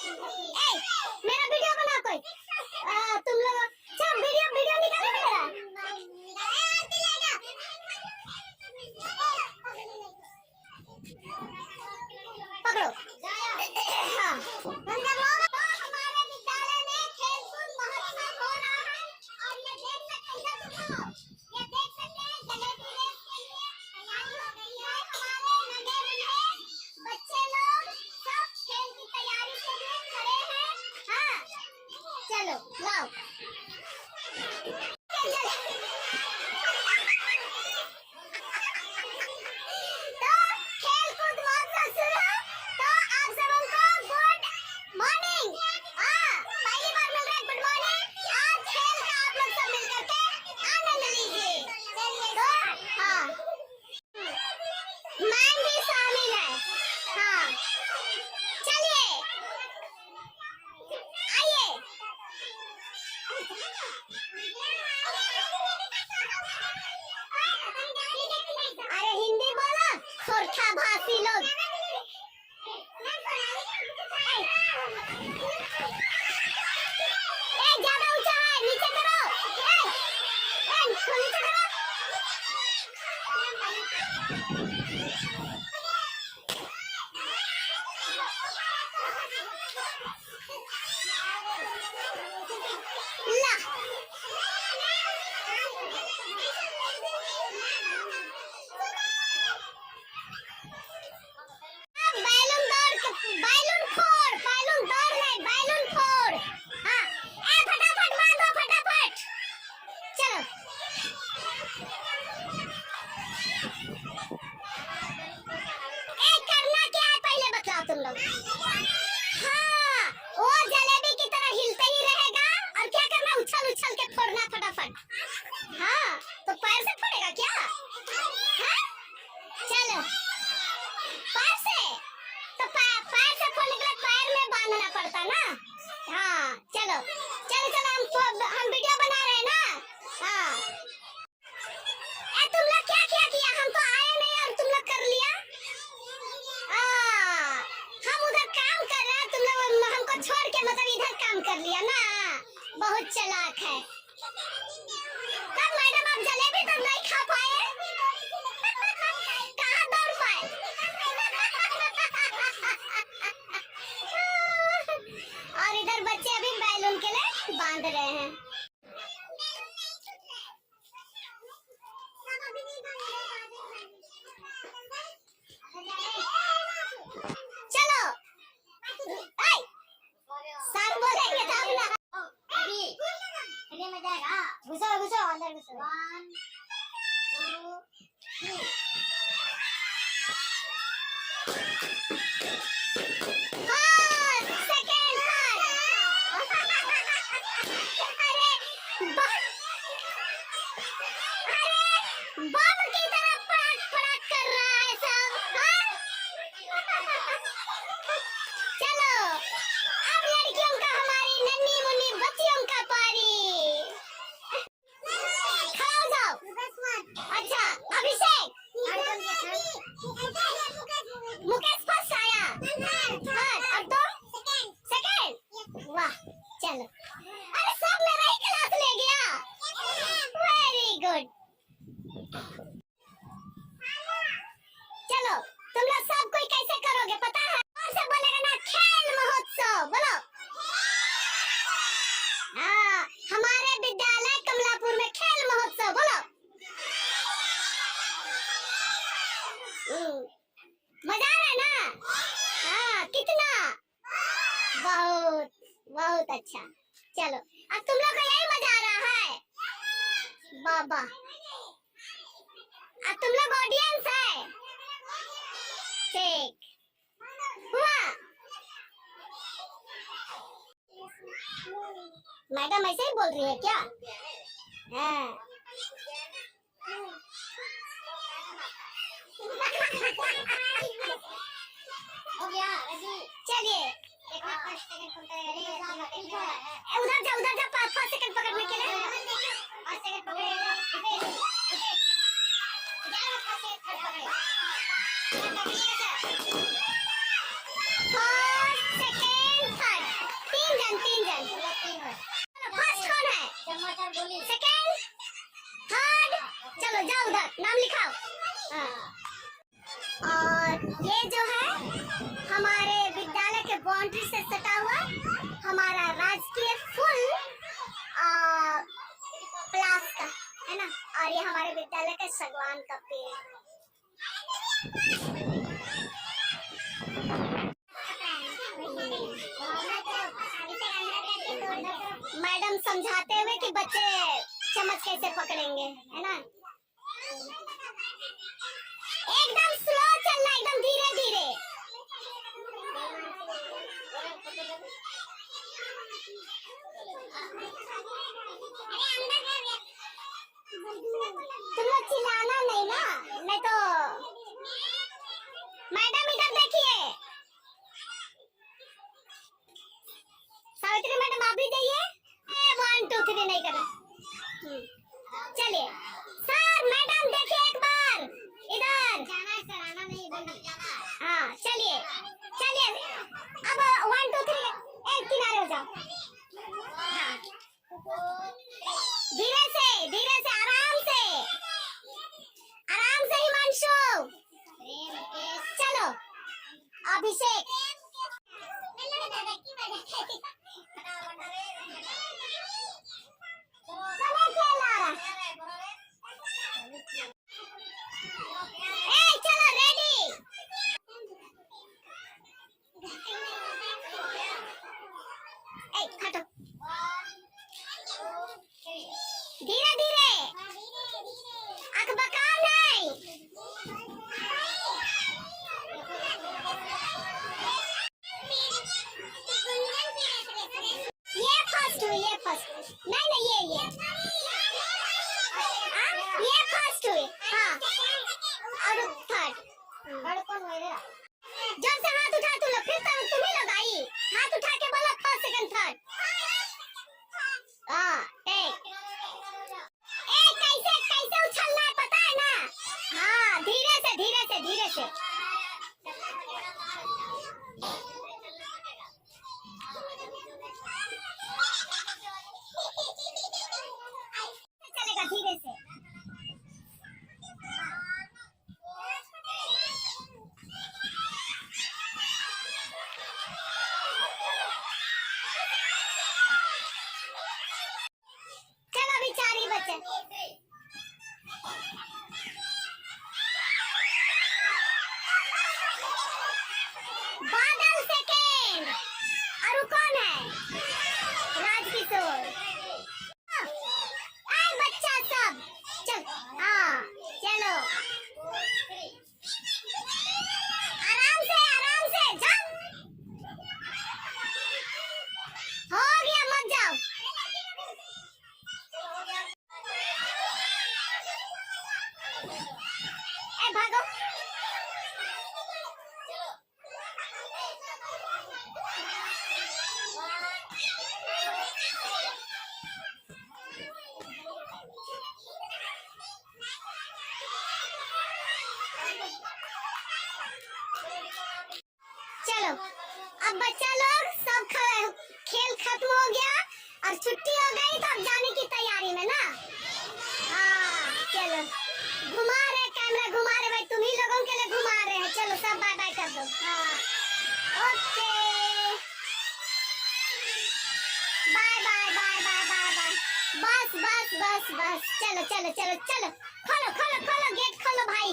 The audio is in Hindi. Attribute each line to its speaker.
Speaker 1: मेरा वीडियो बना कोई। तुम लोग चल वीडियो वीडियो निकालो मेरा। पकड़ो। हाँ। हमारे विद्यालय में खेलकूद महोत्सव हो रहा है और ये देख सकते हैं जलेबी रेस के लिए तैयारी हो गई है। हमारे नगर में बच्चे लोग सब खेल की तैयारी के लिए खड़े हैं। हाँ चलो लाओ। अरे हिंदी बोलो सोरठा भाषी लोग। ज्यादा ऊंचा है नीचे करो। नीचे करो। तुम लोग हाँ वो जलेबी की तरह हिलते ही रहेगा और क्या करना उछल उछल के फोड़ना फटाफट। हाँ तो पैर से फोड़ेगा क्या? हाँ चलो पैर से तो पैर से फोड़ने के लिए पैर में बांधना पड़ता ना। हाँ चलो चलो चलो हम वीडियो बना रहे हैं ना। हाँ तुम लोग क्या क्या किया? हम तो आए नहीं और तुम लोग कर लिया। हम उधर काम कर रहे हैं तुम लोग हमको छोड़ के मतलब इधर काम कर लिया ना। बहुत चालाक है। तब मैडम आप जलेबी तो नहीं खा पाए। कहाँ दौड़ पाए? और इधर बच्चे अभी बैलून के लिए बांध रहे हैं। घुसो अंदर घुसो। 1 2 3 बम की तरह पड़ाक पड़ाक कर रहा है सब। चलो अब लड़कियों का हमारी नन्ही मुन्नी बच्चियों का पारी। खड़ा हो जाओ। अच्छा अभिषेक मुकेश फर्स्ट आया। और तुम सेकंड। वाह चलो अरे सब मेरा ही क्लास ले गया। Very good. चलो तुम लोग सब कोई कैसे करोगे पता है? और से बोलेगा ना खेल महोत्सव बोलो। हाँ हमारे विद्यालय कमलापुर में खेल महोत्सव बोलो। मजा आ रहा है ना? हाँ कितना बहुत बहुत अच्छा। चलो अब तुम लोग को यही मजा आ रहा है बाबा। अब तुम लोग ऑडियंस है। ठीक हुआ। मैडम ऐसे ही बोल रही है क्या? हाँ हो गया चलिए उधर जा 5 सेकंड पकड़ने के लिए। 5 सेकंड पकड़े। First second third second. First कौन है? सेकंड, थर्ड, चलो जाओ उधर नाम लिखाओ। हाँ। और ये जो है हमारे विद्यालय के बाउंड्री से सटा हुआ हमारा राजकीय फूल प्लास का है ना, और ये हमारे विद्यालय के सागवान का पेड़। मैडम समझाते हुए कि बच्चे चम्मच कैसे पकड़ेंगे, है ना। एकदम स्लो चलना, एकदम धीरे धीरे। तुम लोग चिल्लाना नहीं ना, नहीं तो। मैडम इधर देखिए, सावित्री मैडम आप भी जाइए। 1 2 3 नहीं करना। चलिए सर, मैडम देखिए एक बार इधर। जाना है सर, आना नहीं जाना। हाँ चलिए चलिए, अब 1 2 3 एक किनारे हो जाओ। हाँ धीरे से आराम से हिमांशु। चलो अभिषेक। चलो रेडी। हटो, धीरे धीरे, आंख बकाओ नहीं। ये फर्स्ट हुई, ये फर्स्ट नहीं ये ये फर्स्ट हुई। हाँ और थर्ड कौन हुआ? जब से हाथ उठा तुम लोग, फिर तुम ही लोग आई हाथ उठा के बोला फर्स्ट सेकंड थर्ड। हाँ कैसे उछलना है पता है ना। हाँ धीरे से। चलेगा धीरे से। चलो अभी 4 ही बचे। बादल सेकेंड, और कौन है? राजकिशोर। बच्चा सब चल। हाँ चलो आराम से जाओ। हो गया, मत जाओ। भागो। चलो अब बच्चा लोग सब खेल खत्म हो गया और छुट्टी हो गई, तो अब जाने की तैयारी में ना। हाँ चलो, घुमा रहे कैमरा, घुमा रहे भाई, तुम ही लोगों के लिए घुमा रहे हैं। चलो सब बाय बाय कर दो। हाँ okay, bye bye bye bye bye bye. बस चलो खोलो गेट खोलो भाई।